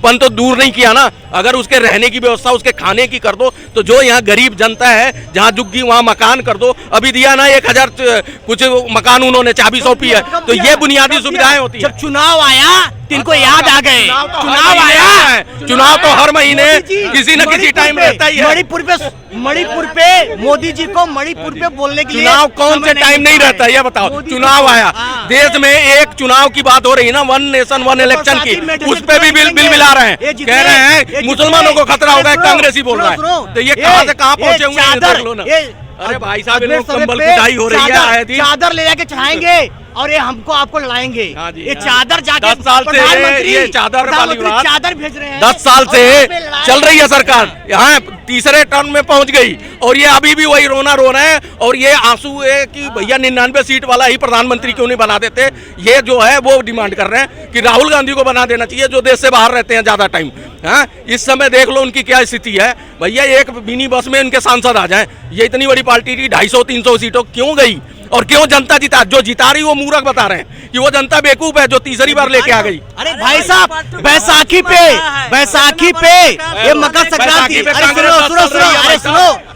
पन तो दूर नहीं किया ना। अगर उसके रहने की व्यवस्था, उसके खाने की कर दो, तो जो यहाँ गरीब जनता है, जहाँ झुग्गी वहाँ मकान कर दो। अभी दिया ना 1000 कुछ मकान उन्होंने चाबी सौंपी है, तो ये बुनियादी सुविधाएं होती है। जब चुनाव आया तिनको याद आ गए, चुनाव आया, चुनाव तो हर महीने किसी न किसी टाइम रहता ही है। मणिपुर पे मोदी जी को मणिपुर पे बोलने के लिए चुनाव कौन से टाइम नहीं रहता, ये बताओ। चुनाव आया, देश में एक चुनाव की बात हो रही है ना, वन नेशन वन इलेक्शन की, उस पे भी बिल मिला रहे हैं, कह रहे हैं मुसलमानों को खतरा होगा, कांग्रेसी बोल रहा है। तो ये कहां से कहां पहुंचे हुए हैं, देख लो ना। अरे भाई साहब, इन लोग कंबल कुटाई हो रही है, चादर ले जाके चढ़ाएंगे और ये हमको आपको लड़ाएंगे। ये चादर जाके 10 साल से ये चादर वाली बात, चादर भेज रहे हैं, 10 साल से चल रही है सरकार, यहाँ तीसरे टर्म में पहुंच गई और ये अभी भी वही रोना रो रहे हैं। और ये आंसू है कि भैया 99 सीट वाला ही प्रधानमंत्री क्यों नहीं बना देते। ये जो है वो डिमांड कर रहे हैं कि राहुल गांधी को बना देना चाहिए, जो देश से बाहर रहते हैं ज्यादा टाइम। हाँ, इस समय देख लो उनकी क्या स्थिति है। भैया एक मिनी बस में इनके सांसद आ जाएं, ये इतनी बड़ी पार्टी थी, 250-300 सीटों क्यों गई और क्यों जनता जिता? जो जिता रही वो मूर्ख बता रहे हैं कि वो जनता बेवकूफ है जो तीसरी बार लेके आ गई। अरे भाई साहब, बैसाखी पे ये मकर संक्रांति,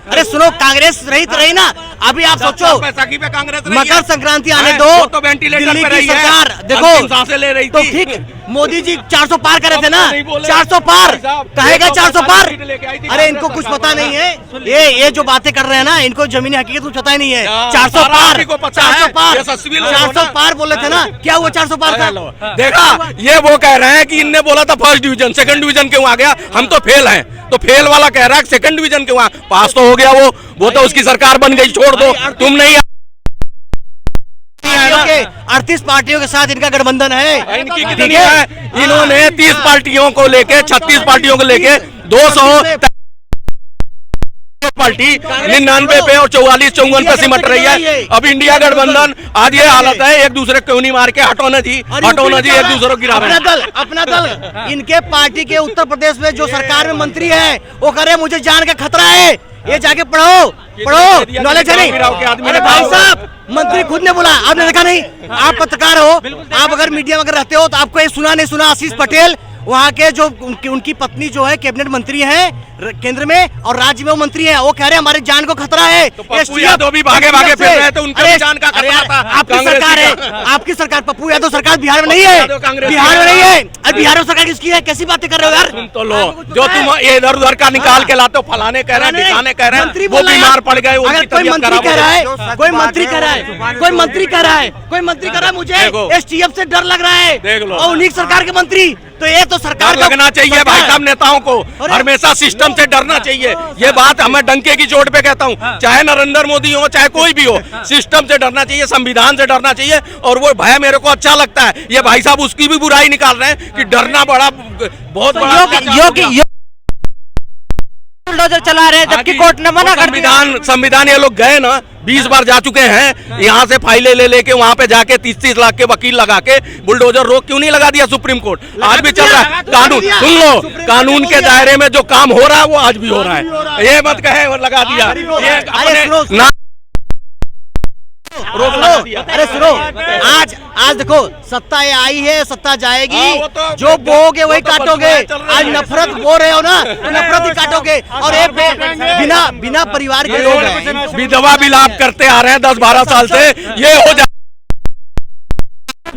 अरे सुनो, कांग्रेस रहित रही ना। अभी आप सोचो, बैसाखी पे कांग्रेस मकर संक्रांति आने दो, तो वेंटिलेटर दिल्ली पे की रही है, सरकार देखो सांसें ले रही तो थी। ठीक, मोदी जी 400 पार कर रहे थे ना, 400 पार कहेगा, 400 पार। अरे इनको कुछ पता नहीं है, ये जो बातें कर रहे हैं ना, इनको जमीनी हकीकत कुछ पता ही नहीं है। 400 पार, 400 पार बोले थे ना, क्या हुआ 400 पार का? देखा, ये वो कह रहे हैं कि इनने बोला था फर्स्ट डिवीजन, सेकंड डिवीजन क्यों आ गया? हम तो फेल हैं। तो फेल वाला कह रहा है सेकंड डिवीजन क्यों आ? पास तो हो गया वो तो उसकी सरकार बन गई, छोड़ दो, तुम नहीं। 38 पार्टियों के साथ इनका गठबंधन है। इनकी कितनी है? इन्होंने 30 पार्टियों को लेके, 36 पार्टियों को लेके 200 पार्टी 99 पे और 44-54 पे सिमट रही है। अब इंडिया गठबंधन आज ये हालत है, एक दूसरे को नहीं मार के हटो ना जी, एक दूसरे को गिरा रहे हैं। अपना दल इनके पार्टी के उत्तर प्रदेश में जो सरकार में मंत्री है वो करे मुझे जान का खतरा है। ये जाके पढ़ो, नॉलेज है नहीं। अरे भाई साहब, मंत्री खुद ने बोला, आपने देखा नहीं? आप पत्रकार हो, आप अगर मीडिया में अगर रहते हो तो आपको ये सुना नहीं सुना? आशीष पटेल वहाँ के जो उनकी पत्नी जो है कैबिनेट मंत्री हैं केंद्र में और राज्य में वो मंत्री हैं, वो कह रहे हैं हमारी जान को खतरा है। तो पप्पू यादव भी भागे फिर रहे हैं, तो उनका भी जान का खतरा था। आपकी सरकार है, आपकी सरकार, पप्पू यादव सरकार बिहार में नहीं है, बिहार में नहीं है। अरे बिहार में सरकार किसकी है? कैसी बातें कर रहे हो यार? सुन तो लो, जो तुम इधर उधर का निकाल के लाते हो, फलाने कह रहे हैं, ढिकाने कह रहे हैं, वो बीमार पड़ गए। अगर कोई मंत्री कह रहा है, कोई मंत्री कह रहा है मुझे एसटीएफ से डर लग रहा है, और उन्हीं सरकार के मंत्री, तो ये तो सरकार लगना चाहिए भाई साहब। नेताओं को हमेशा सिस्टम से डरना चाहिए। ये बात हमें डंके की चोट पे कहता हूँ, चाहे नरेंद्र मोदी हो चाहे कोई भी हो, सिस्टम से डरना चाहिए, संविधान से डरना चाहिए। और वो भय मेरे को अच्छा लगता है। ये भाई साहब उसकी भी बुराई निकाल रहे हैं कि डरना बहुत बड़ा बुलडोजर चला रहे हैं, जबकि कोर्ट ने मना कर दिया। संविधान ये लोग गए ना, 20 बार जा चुके हैं, यहाँ से फाइलें ले लेके वहाँ पे जाके 30-30 लाख के वकील लगा के बुलडोजर रोक क्यों नहीं लगा दिया सुप्रीम कोर्ट? आज भी चल रहा है कानून। सुन लो, कानून के दायरे में जो काम हो रहा है वो आज भी हो रहा है। ये मत कहे वो लगा दिया, रोक लो। अरे सुनो, आज देखो सत्ता ये आई है, सत्ता जाएगी, जो बोओगे वही काटोगे। आज नफरत बो रहे हो ना, तो नफरत ही काटोगे। और ये बिना परिवार के लोग हैं, विधवा विलाप करते आ रहे हैं 10-12 साल से। ये हो जाए,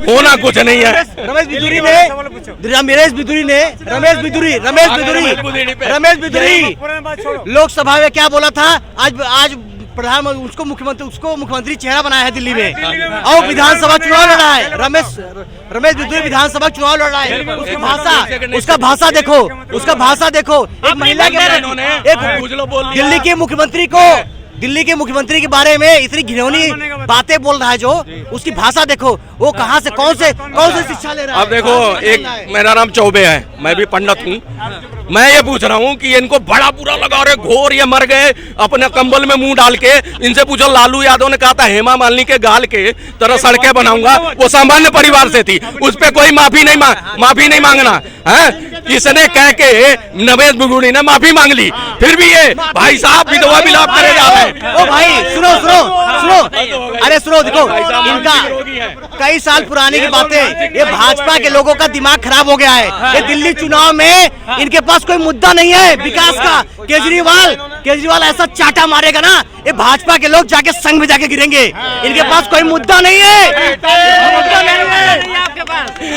होना कुछ नहीं है। रमेश बिदुरी लोकसभा में क्या बोला था? आज प्रधानमंत्री उसको मुख्यमंत्री चेहरा बनाया है दिल्ली में, और विधानसभा चुनाव लड़ रहा है। रमेश बिदुरी विधानसभा चुनाव लड़ रहा है। उसका भाषा देखो, एक महिला के दिल्ली के मुख्यमंत्री के बारे में इतनी घिनौनी बातें बोल रहा है, जो उसकी भाषा देखो, वो कहां से कौन से शिक्षा ले रहा है। अब देखो, एक मेरा नाम चौबे है, मैं भी पंडित हूँ। मैं ये पूछ रहा हूँ कि इनको बड़ा बुरा लगा रहे, घोर ये मर गए अपने कंबल में मुंह डाल के। इनसे पूछो, लालू यादव ने कहा था हेमा मालिनी के गाल के तरह सड़कें बनाऊंगा, वो सामान्य परिवार से थी, उस पर कोई माफी नहीं मांगना है। इसने कह के नवेश बुगुड़ी ने माफी मांग ली, फिर भी ये भाई साहब विधवा विलाप करे जा रहे हैं। ओ भाई सुनो सुनो सुनो, अरे सुनो, देखो इनका कई साल पुरानी की बातें, ये भाजपा के लोगों का दिमाग खराब हो गया है। ये दिल्ली चुनाव में इनके पास कोई मुद्दा नहीं है विकास का। केजरीवाल ऐसा चाटा मारेगा ना, ये भाजपा के लोग जाके संघ में जाके गिरेंगे। इनके पास कोई मुद्दा नहीं है, मुद्दा नहीं है।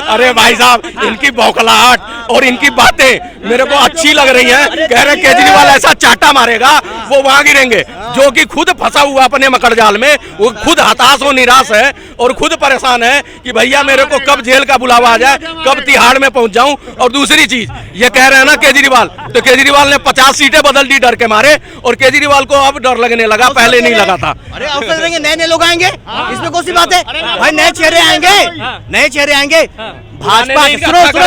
अरे भाई साहब, इनकी बौखलाहट और इनकी बातें मेरे को अच्छी लग रही हैं। कह रहे केजरीवाल ऐसा चाटा मारेगा वो वहां गिरेंगे, जो कि खुद फंसा हुआ अपने मकड़ जाल में, वो खुद हताश और निराश है और खुद परेशान है कि भैया मेरे को कब जेल का बुलावा आ जाए, कब तिहाड़ में पहुंच जाऊं। और दूसरी चीज ये कह रहे हैं ना केजरीवाल, तो केजरीवाल ने 50 सीटें बदल दी डर के मारे, और केजरीवाल को अब डर लगने लगा, पहले नहीं लगा था। अरे अवसर देंगे, नए नए लोग आएंगे, इसमें कौन सी बात है भाई? नए चेहरे आएंगे, नए चेहरे आएंगे। भाजपा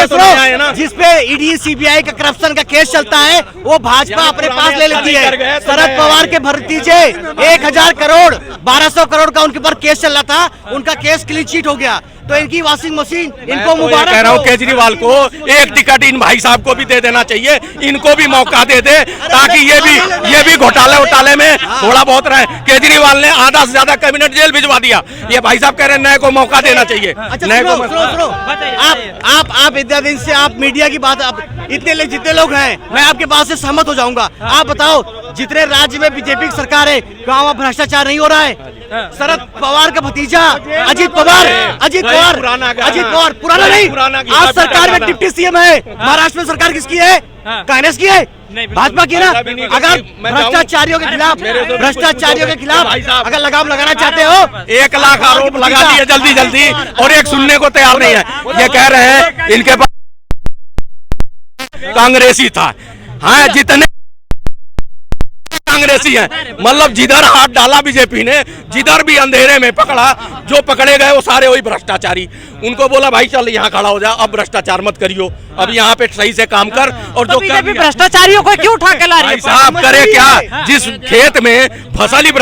सुनो, जिसपे ईडी सीबीआई का करप्शन का केस चलता है, वो भाजपा अपने पास ले लेती है। शरद पवार के भतीजे 1000 करोड़ 1200 करोड़ का उनके ऊपर केस चल रहा था, उनका केस क्लीन चिट हो गया। तो इनकी वॉशिंग मशीन, इनको मुबारक कह रहा हूँ केजरीवाल को एक टिकट इन भाई साहब को भी दे देना चाहिए, इनको भी मौका दे दे, ताकि ये भी घोटाले में थोड़ा बहुत रहे। केजरीवाल ने आधा से ज्यादा कैबिनेट जेल भिजवा दिया, ये भाई साहब कह रहे हैं नए को मौका देना चाहिए। अच्छा नए को सुनो, आप इतना दिन से आप मीडिया की बात, इतने जितने लोग हैं, मैं आपके बात से सहमत हो जाऊंगा। आप बताओ, जितने राज्य में बीजेपी की सरकार है, वहाँ भ्रष्टाचार नहीं हो रहा है? शरद पवार का भतीजा अजित पवार पुराना नहीं, आज सरकार में डिप्टी सीएम है। महाराष्ट्र में सरकार किसकी है? कांग्रेस की है, भाजपा की ना। अगर भ्रष्टाचारियों के खिलाफ अगर लगाम लगाना चाहते हो, 1 लाख आरोप लगा दिए जल्दी और एक सुनने को तैयार नहीं है। ये कह रहे हैं इनके पास कांग्रेसी था। हाँ, जितने कांग्रेसी हैं, मतलब जिधर हाथ डाला बीजेपी ने, जिधर भी अंधेरे में पकड़ा, जो पकड़े गए वो सारे वही भ्रष्टाचारी। उनको बोला भाई चल यहाँ खड़ा हो जा, अब भ्रष्टाचार मत करियो, अब यहाँ पे सही से काम कर। और जो बीजेपी भ्रष्टाचारियों को क्यों उठा के ला रही है? भाई साहब करे क्या, जिस खेत में फसल ही